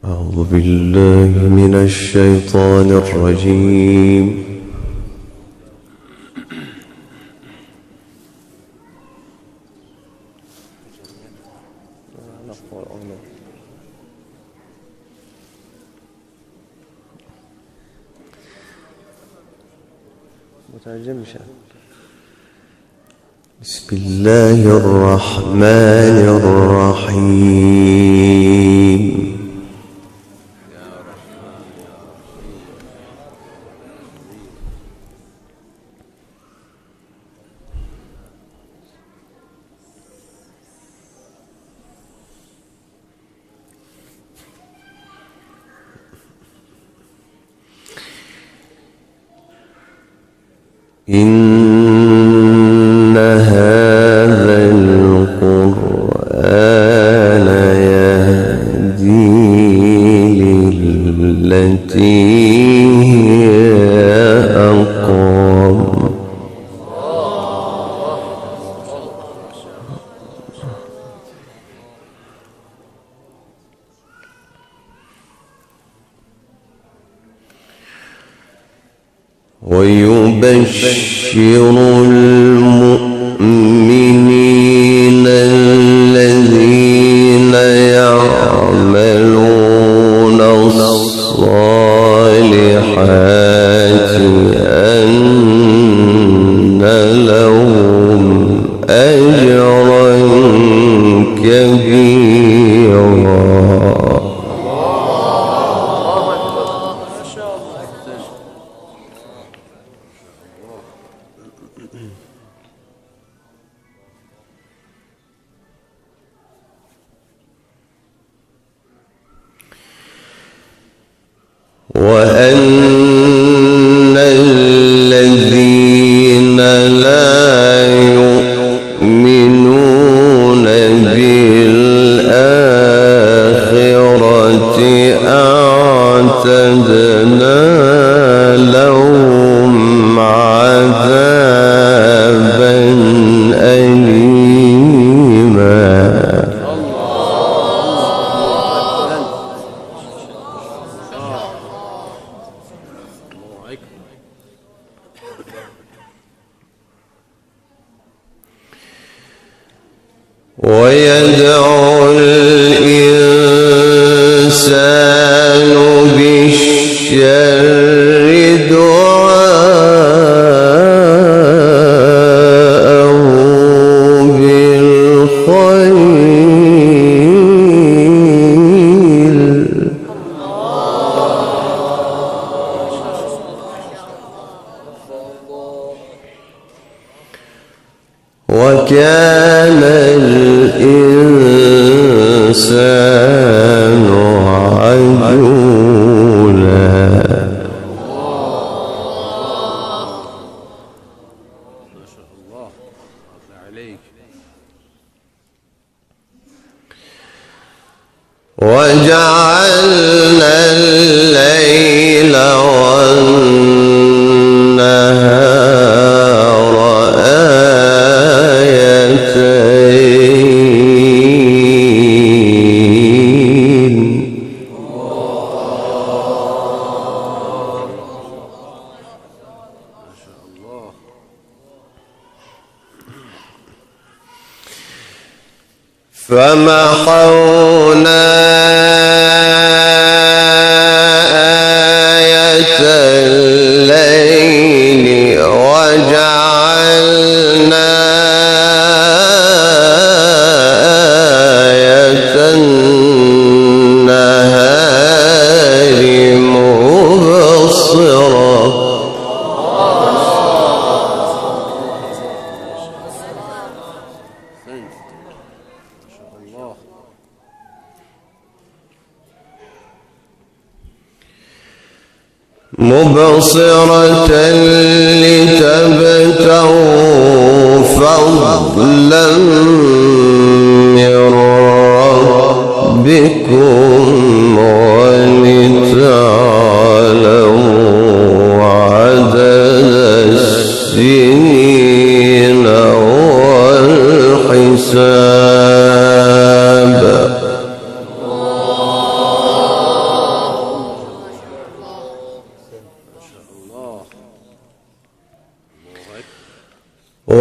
أعوذ بالله من الشيطان الرجيم. بسم الله الرحمن الرحيم. إن هذا القرآن يهدي للتي هي أقوم. ويبشر المؤمنين الذين يعملون الصالحات أن لهم أجرا كبيرا. وأن الذين لا يؤمنون بالآخرة أعتدنا لهم عذابا أليما. ويدعو الإنسان بالشر دعاءه بالخير. وكان الإنسان عجولا. ما شاء الله عليك. وجعلنا الليل والنهار آيتين. فمحونا آية الليل وجعلنا آية النهار مبصرة. مبصرة لتبتغوا فضلا من ربكم ولتعلموا عدد السنين والحساب.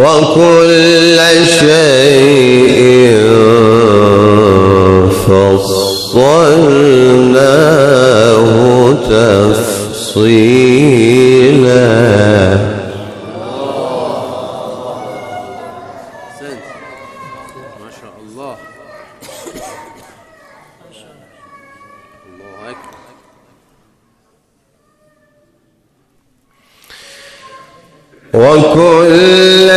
وكل شيء فصلناه تفصيلا. ما شاء الله. الله أكبر. وكل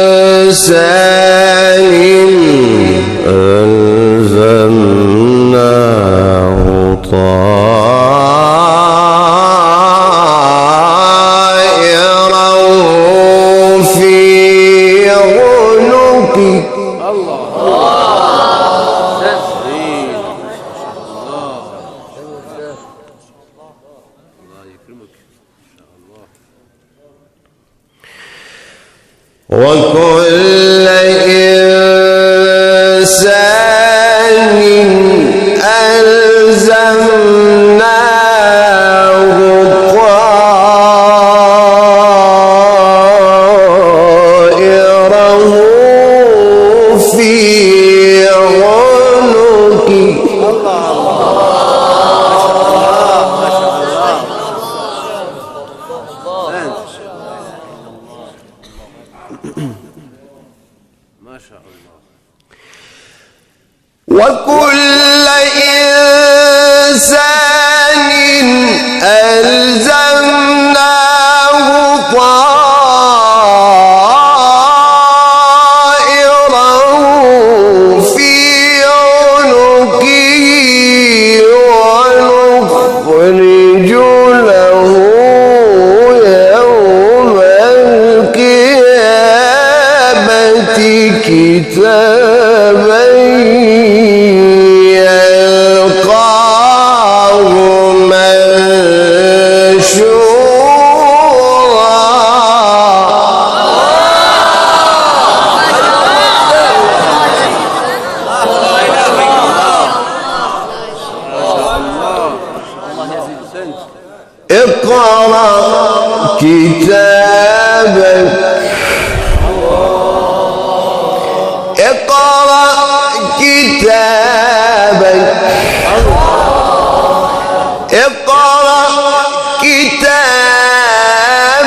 إنسان ألزمناه طائره في عنقه. الله. تسليم. ما شاء الله. الله يكرمك. ما شاء الله. وكل إنسان ألزمناه طائره في عنقه. ما شاء الله. وكل إنسان ألزمناه طائره في عنقه ونخرج له يوم القيامة كتابا يلقاه اقرأ كتابك اقرأ كتابك اقرأ كتابك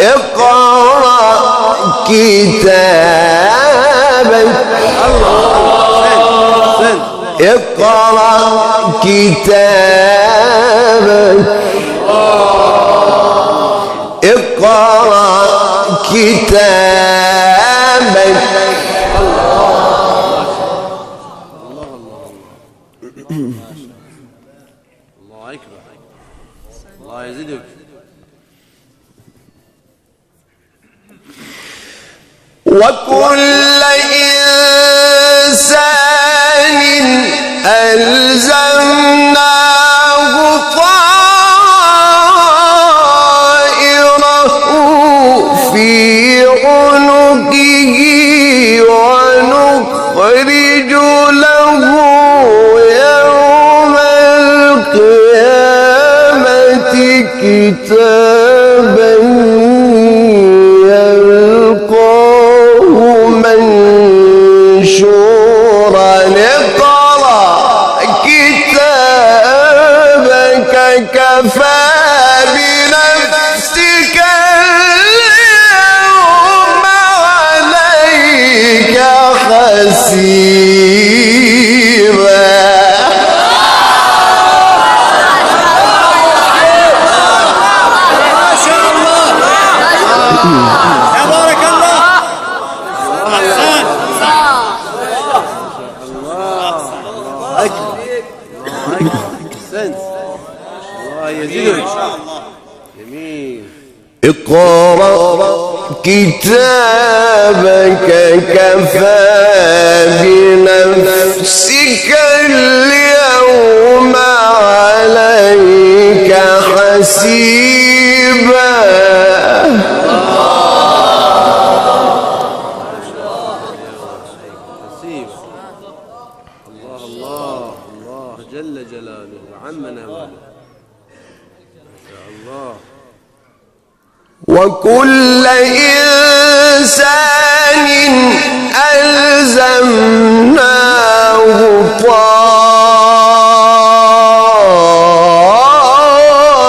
اقرأ كتابك اقرأ كتابك اقرأ كتابك. الله أكبر. الله يزيدك. وكل إنسان ألزمناه طائره في عنقه ونخرج له يوم القيامة كتابا يلقاه منشورا. اقرأ كتابك كفى بنفسك اليوم عليك حسيبا. تبارك الله. الله يزيدك. جميل. اقرأ كتابك كفى بنفسك اليوم عليك حسيبا. الله الله الله جل جلاله وعم نواله. ما شاء الله. وكل إنسان ألزمناه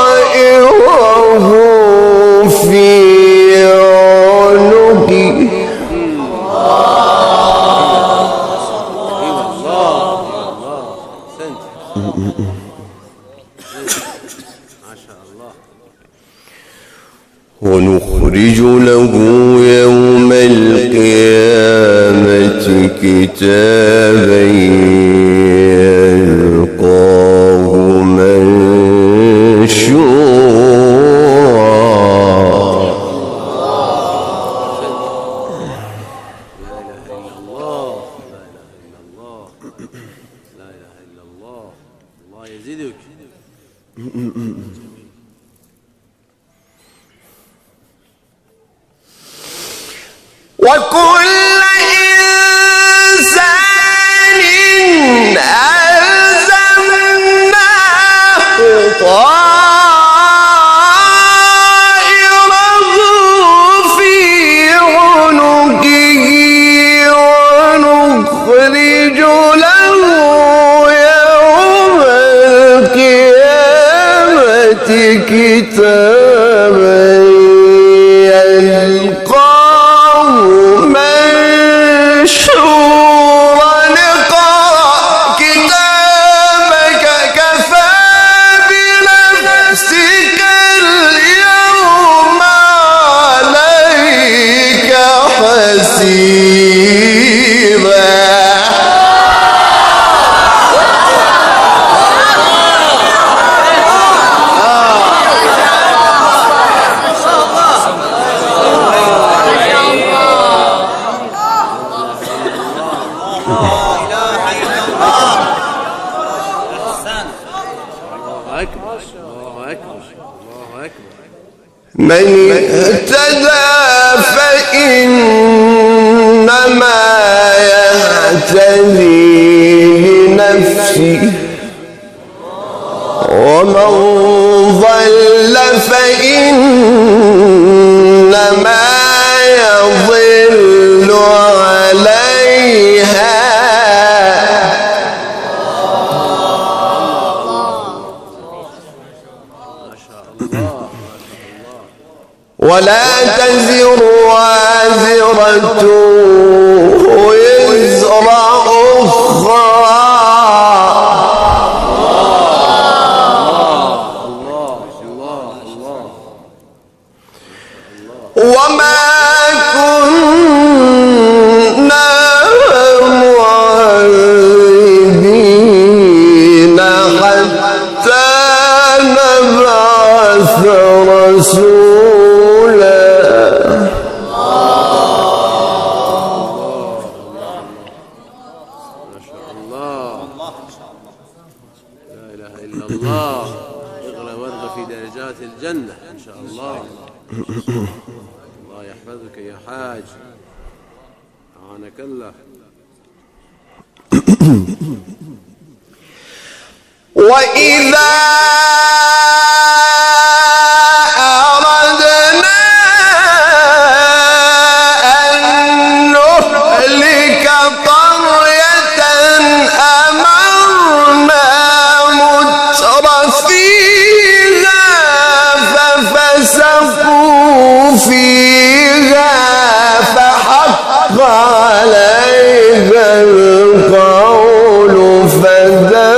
طائره في عنقه ونخرج له يوم القيامة كتابا يلقاه منشورا الله يزيدك. وكل إنسان ألزمناه طائره في عنقه ونخرج له يوم القيامة كتابا يلقاه منشورا اقرأ كتابك كفى بنفسك اليوم عليك حسيبا. من اهتدى فإنما يهتدي لنفسه ومن ضل فإنما يضل عليها ولا تزر وازرة وزر أخرى وما كنا معذبين حتى نبعث رسولا. الله اغلى وارغى في درجات الجنة إن شاء الله. الله يحفظك يا حاج، أعانك الله. وإذا أردنا أن نهلك قرية أمرنا مترفيها ففسقوا فيها فحق عليها القول فدمرناها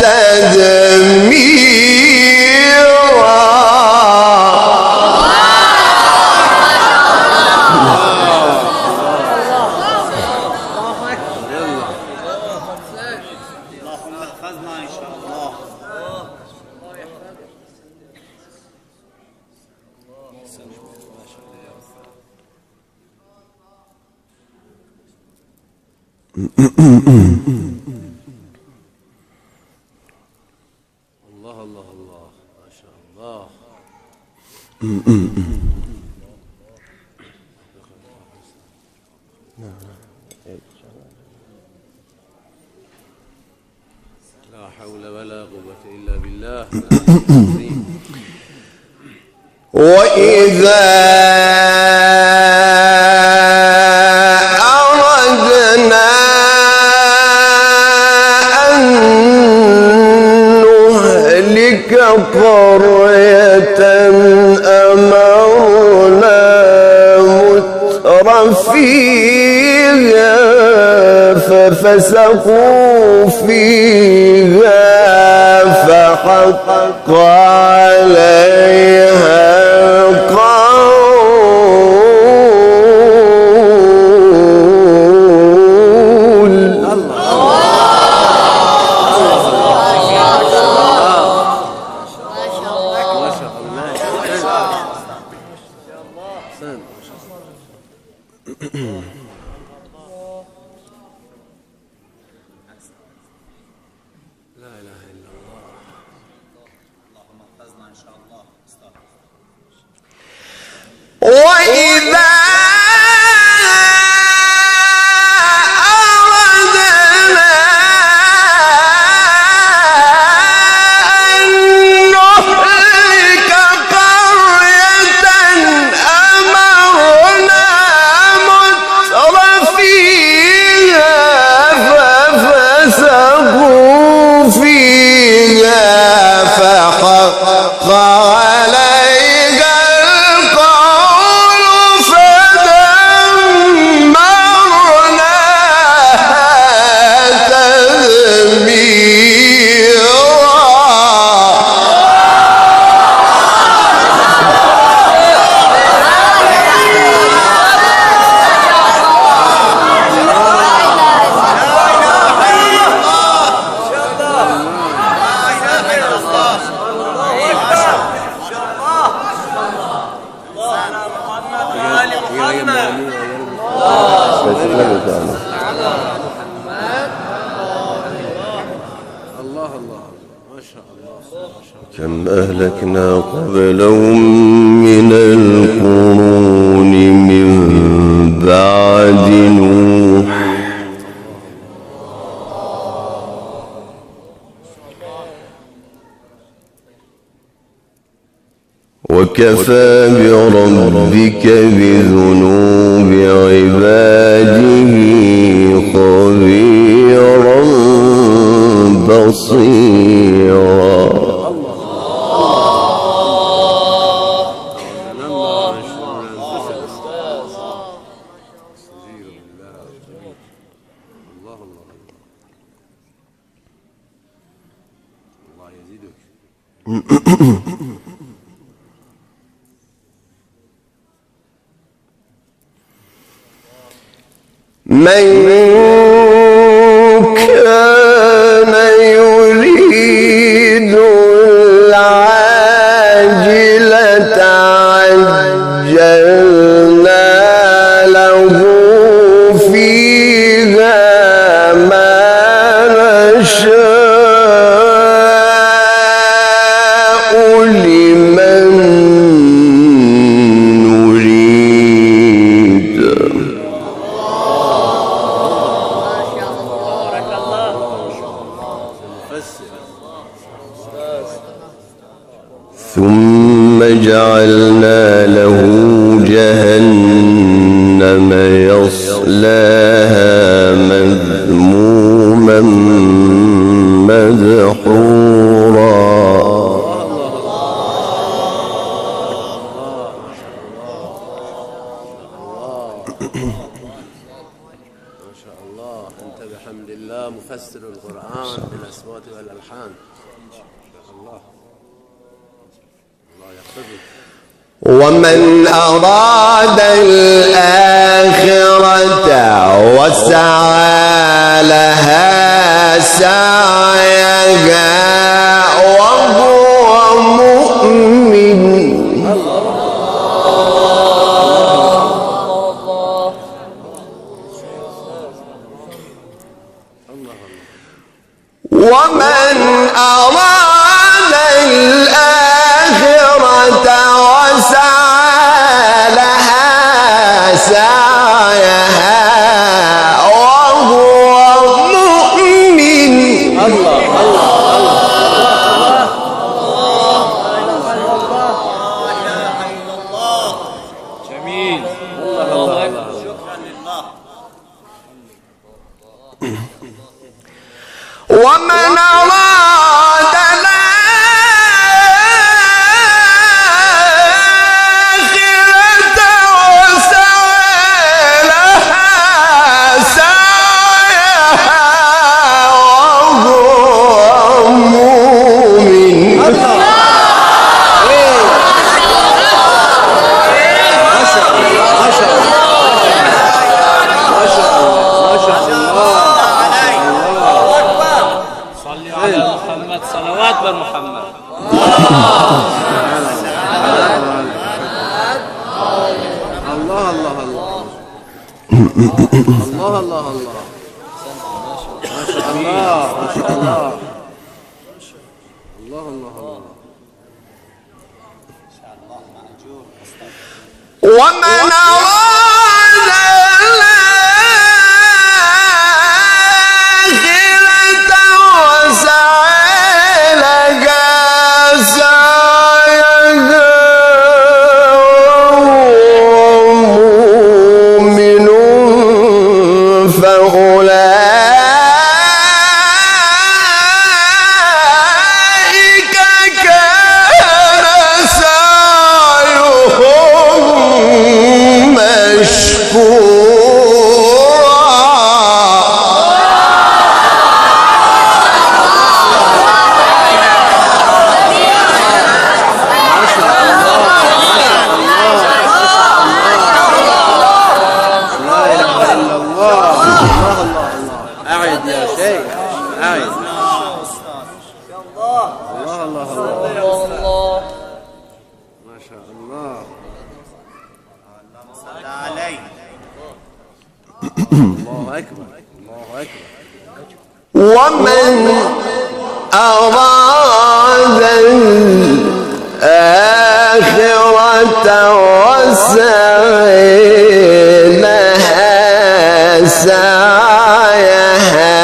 تدميرا. اللهم احفظنا إن شاء الله. الله الله الله ما شاء الله. لا حول ولا قوة إلا بالله. وإذا أردنا أن نهلك قرية أمرنا مترفيها ففسقوا فيها فحق عليها وإذا أردنا أن نهلك قرية أمرنا مترفيها ففسقوا فيها فحق عليها كم أهلكنا قبلهم من القرون من بعد نوح وكفى بربك بذنوب عباده خبيرا بصيرا. من كان يريد العاجلة عجلنا له فيها ما نشاء لمن نريد. ثم جعلنا له جهنم يصلاها مذموما مدحورا. ما شاء الله. أنت بحمد الله مفسر القرآن بالأصوات والألحان. الله يحفظك. ومن أراد الآخرة وسعى لها سعيها وهو مؤمن ومن أراد الآخرة وسعى لها سعيها وهو مؤمن. الله جميل. الله أكبر. شكرا لله. ومن أراد الآخرة وسعى لها سعيها وهو مؤمن صلي على محمد صلوات بمحمد. الله الله الله الله الله الله ما شاء الله ما شاء الله الله الله الله. ومن أراد الآخرة وسعى لها سعيها وهو مؤمن فأولئك كان سعيهم أعد يا شيخ أعد. الله الله الله ما شاء الله. صل عليه. الله أكبر الله أكبر. ومن أراد الآخرة وسعى لها سعيها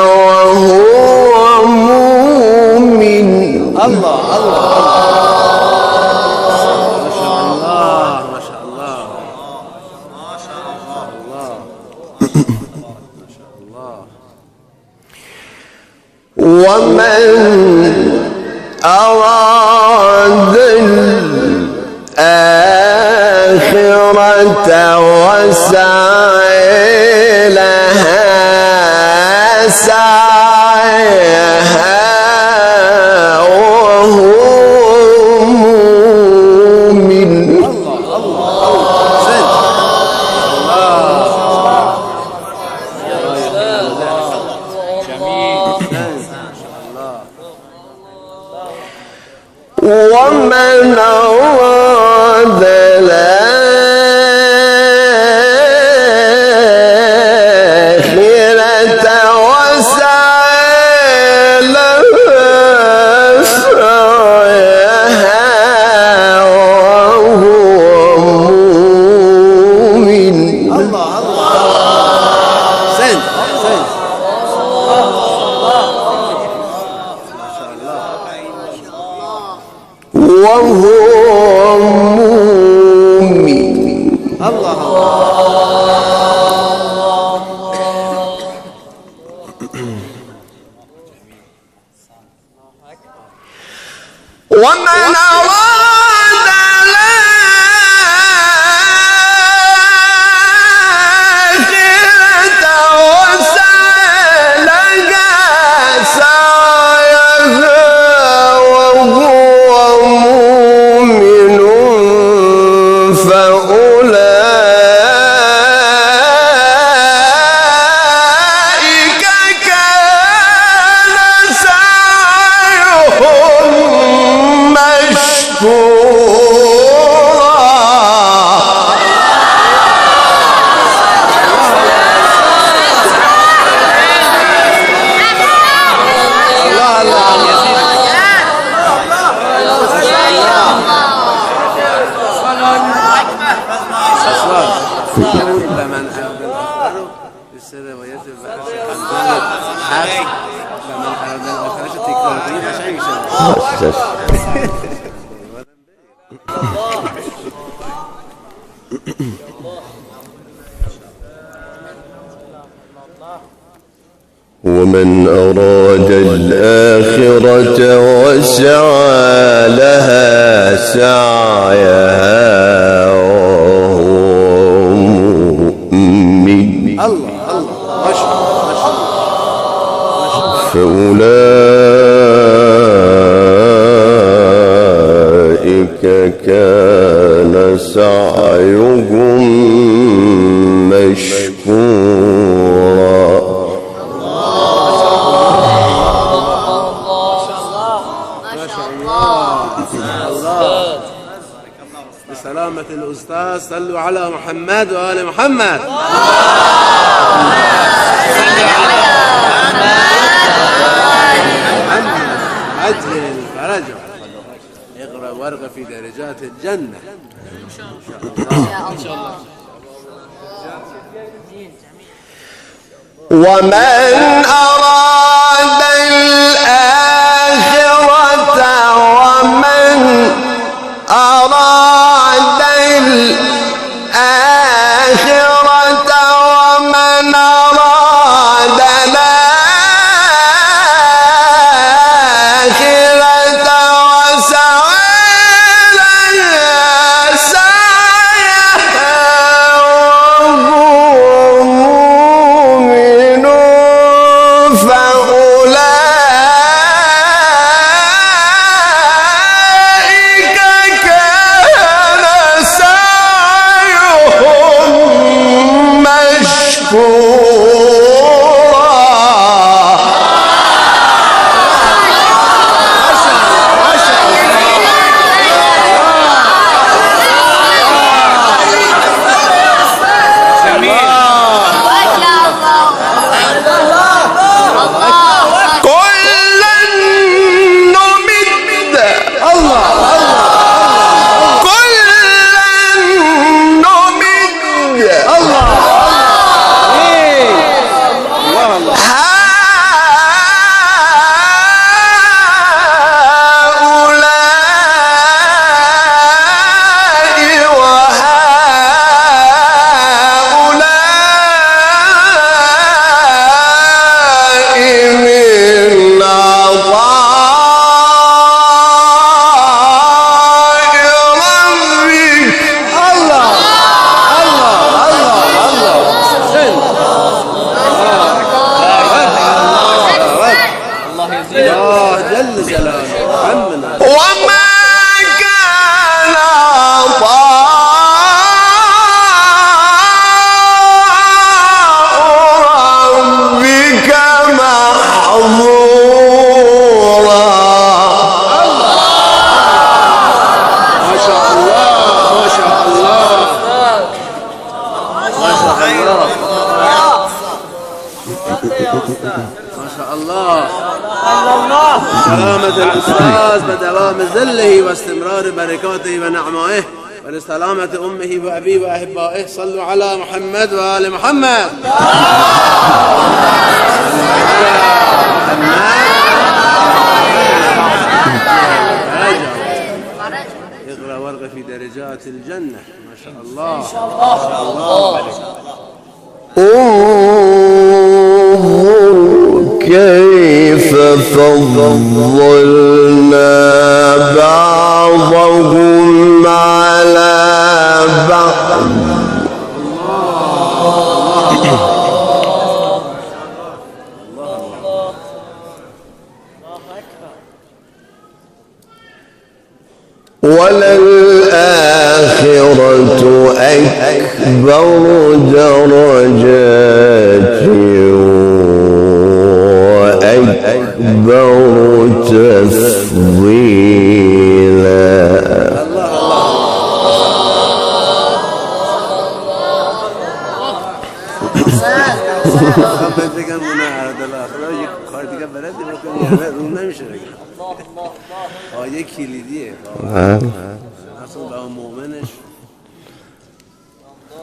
وهو مؤمن الله الله ما شاء الله ما شاء الله ما شاء الله. الله ما شاء الله. ومن أراد الآخرة وسعى لها سعيها وهو مؤمن ومن أراد الآخرة وسعى لها سعيها وهو مؤمن سن سن وهو مؤمن الله ومن أراد الآخرة وسعى لها سعيها وهو مؤمن فأولئك كان سعيهم مشكورا لمن أراد السلويات البحث لمن أراد الآخرة تكرارين عشان ومن أراد الآخرة وسعى لها سعيها وهو مؤمن فأولئك كان سعيهم مشكورا. بسلامة الأستاذ صلوا على محمد وآل محمد. عجل الفرج اقرأ وارقى في درجات الجنة إن شاء الله. ومن أراد الآخرة ومن أراد الآخرة ومن أراد الآخرة وسعى لها سعيها وهو مؤمن فأولئك كان سعيهم مشكورا. كلا نمد وما كان عطاء ربك محظورا. ما شاء الله ما شاء الله ما شاء الله. سلامة الأستاذ بدوام ذله واستمرار بركاته ونعمائه ولسلامة أمه وأبيه وأحبائه. صلوا على محمد وآل محمد. اقرأ وارقى في درجات الجنة. ما شاء الله ما شاء الله. انظر كيف فضلنا بعضهم على بعض. وللآخرة أكبر درجات وأكبر تفضيلا.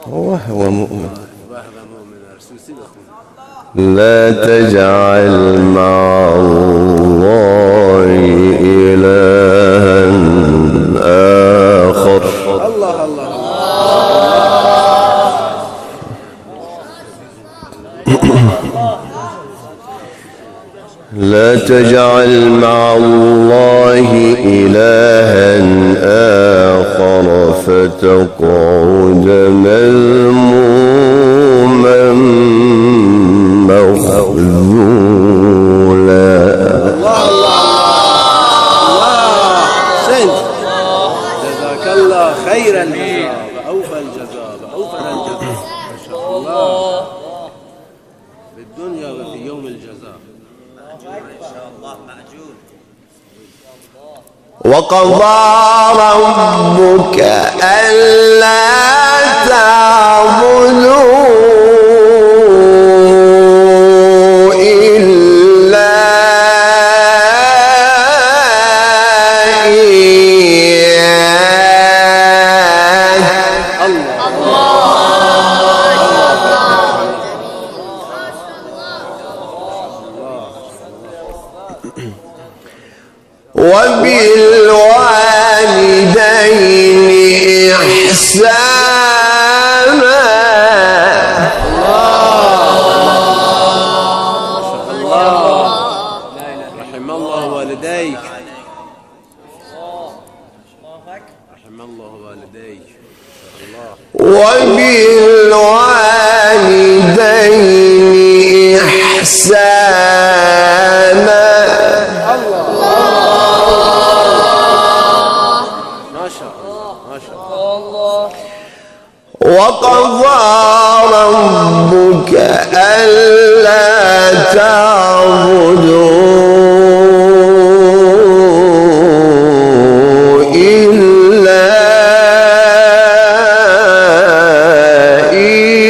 وهو مؤمن. لا تجعل مع الله إلها آخر. الله الله الله. لا تجعل مع الله إلها آخر فتقعد مذموما مخذولا. أحسنت. جزاك الله خير الجزاء وأوفى الجزاء وأوفر الجزاء. ما شاء الله. في الدنيا وفي يوم الجزاء. إن شاء الله مأجور. وقضى ربك ألا تعبدوا إلا إياه. وبالوالدين إحسانا. رحم الله والديك. رحم الله والديك. وبالوالدين إحسانا. ما شاء الله ما شاء الله. وقضى ربك ألا تعبدوا إلا إياه.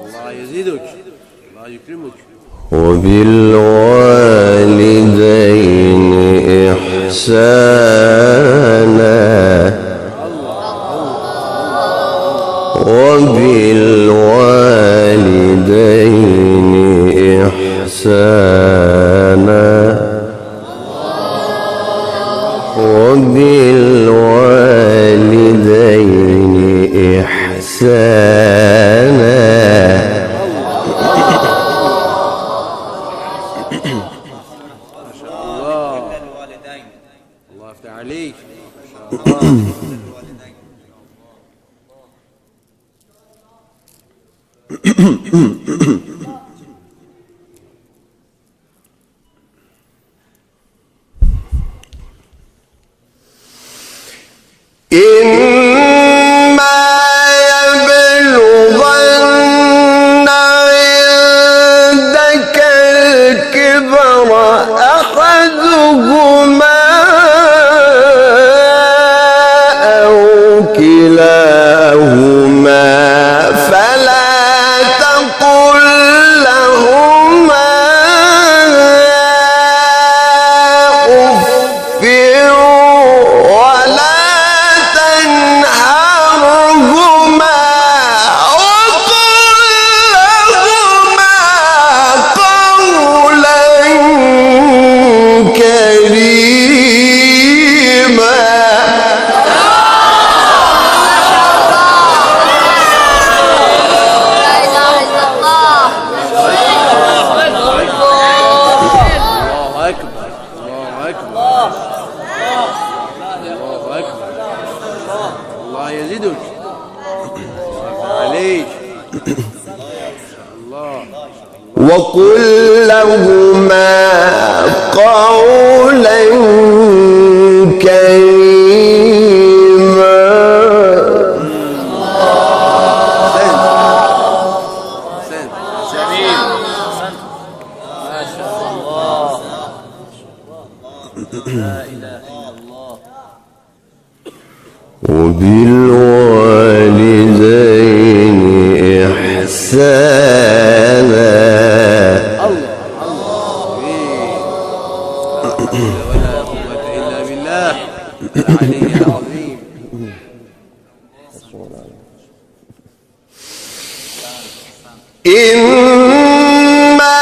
الله يزيدك الله يكرمك. وبالوالدين إحسانا. وبالوالدين إحسانا. وبالوالدين إحسانا. الله يفتح عليك. ما شاء الله. إما يبلغن عندك الكبر أحدهما أو كلاهما فلا تقل لهما أف ولا تنهرهما وقل لهما قولا كريما. الله أكبر الله أكبر الله أكبر. الله يزيدك عليك. الله. وقل لهما قولا كريما. جميل. ما شاء الله. لا إله إلا الله. وبالوالدين إحسانا. ولا قوة إلا بالله العلي العظيم. إما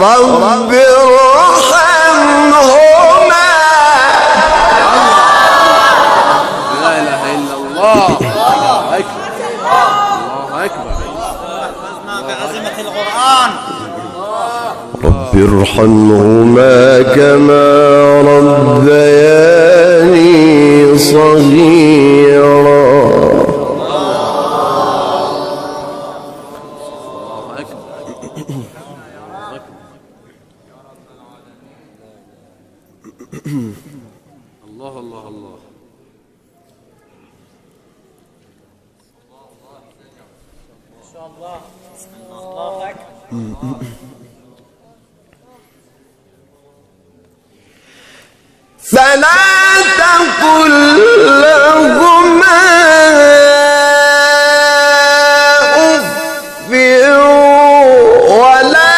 رب ارحمهما. لا إله إلا الله. الله أكبر. الله أكبر. حفظنا بعزمة القرآن. رب ارحمهما كما ربياني صغيرا. الله الله الله. ما شاء الله. الله أكبر. فلا تقل لهما أف ولا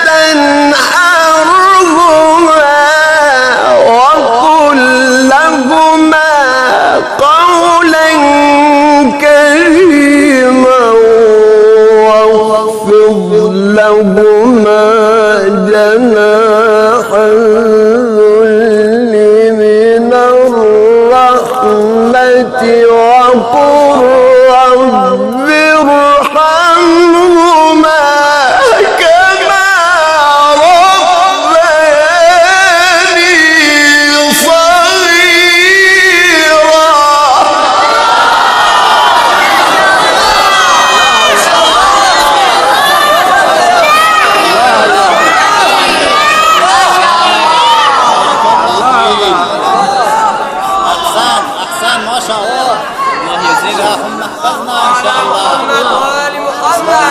تنهرهما وقل لهما قولا كريما واخفض لهما جناح الذل من الرحمة وقل رب ارحمهما كما ربياني صغيرا. أحسن ما شاء الله. الله يجزيكم حفظنا إن شاء الله. الله الله.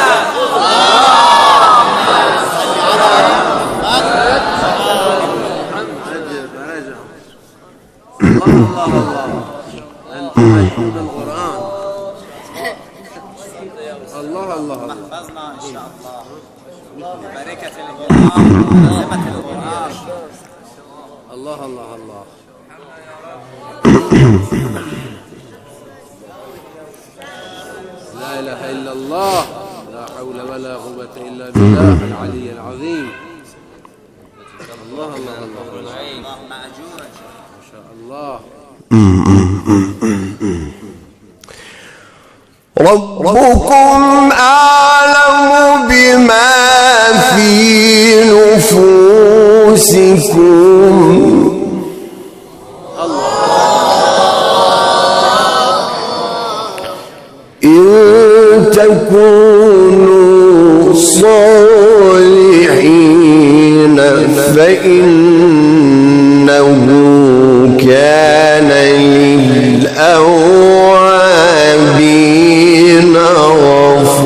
أنتم تحفظون القرآن. الله الله الله. حفظنا إن شاء الله. بركة القرآن وعزمة القرآن. الله الله الله. لا إله إلا الله. لا حول ولا قوة إلا بالله العلي العظيم. الله الله الله. اللهم أجورا. ما شاء الله. ربكم أعلم بما في نفوسكم إن تكونوا صالحين فإنه كان للأوابين غفورا.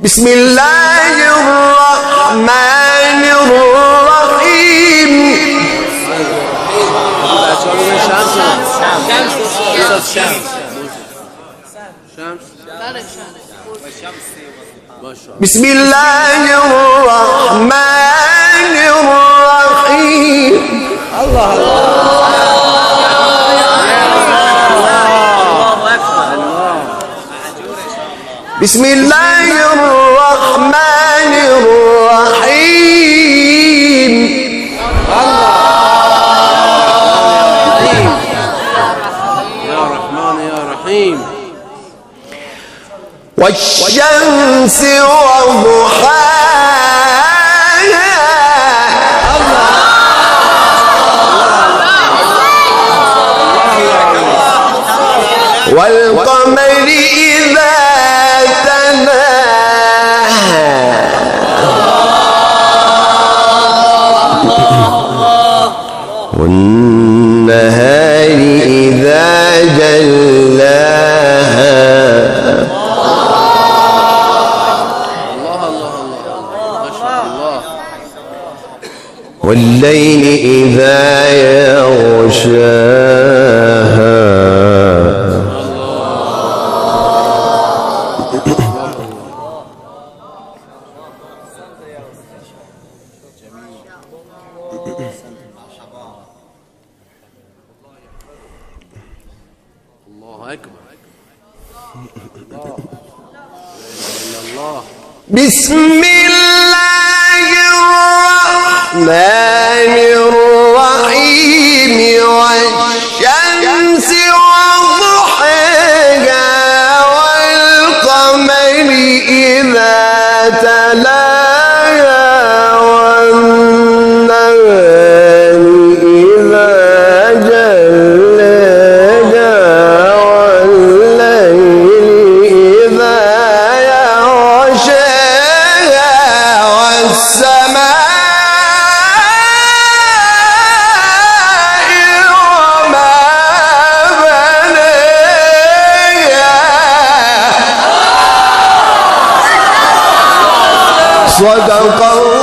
بسم الله الرحمن الرحيم. بسم الله الرحمن الرحيم. الله بسم الله الرحمن الرحيم. يا رحمن يا رحيم. والشمس وضحاها والقمر إذا تلاها والنهار إذا جلاها والليل إذا يغشاها الله أكبر. الله. بسم الله الرحمن الرحيم والشمس وضحاها والقمر إذا تلاها والنهار إذا جلاها والليل إذا يغشاها والسماء وما بناها. صدق الله.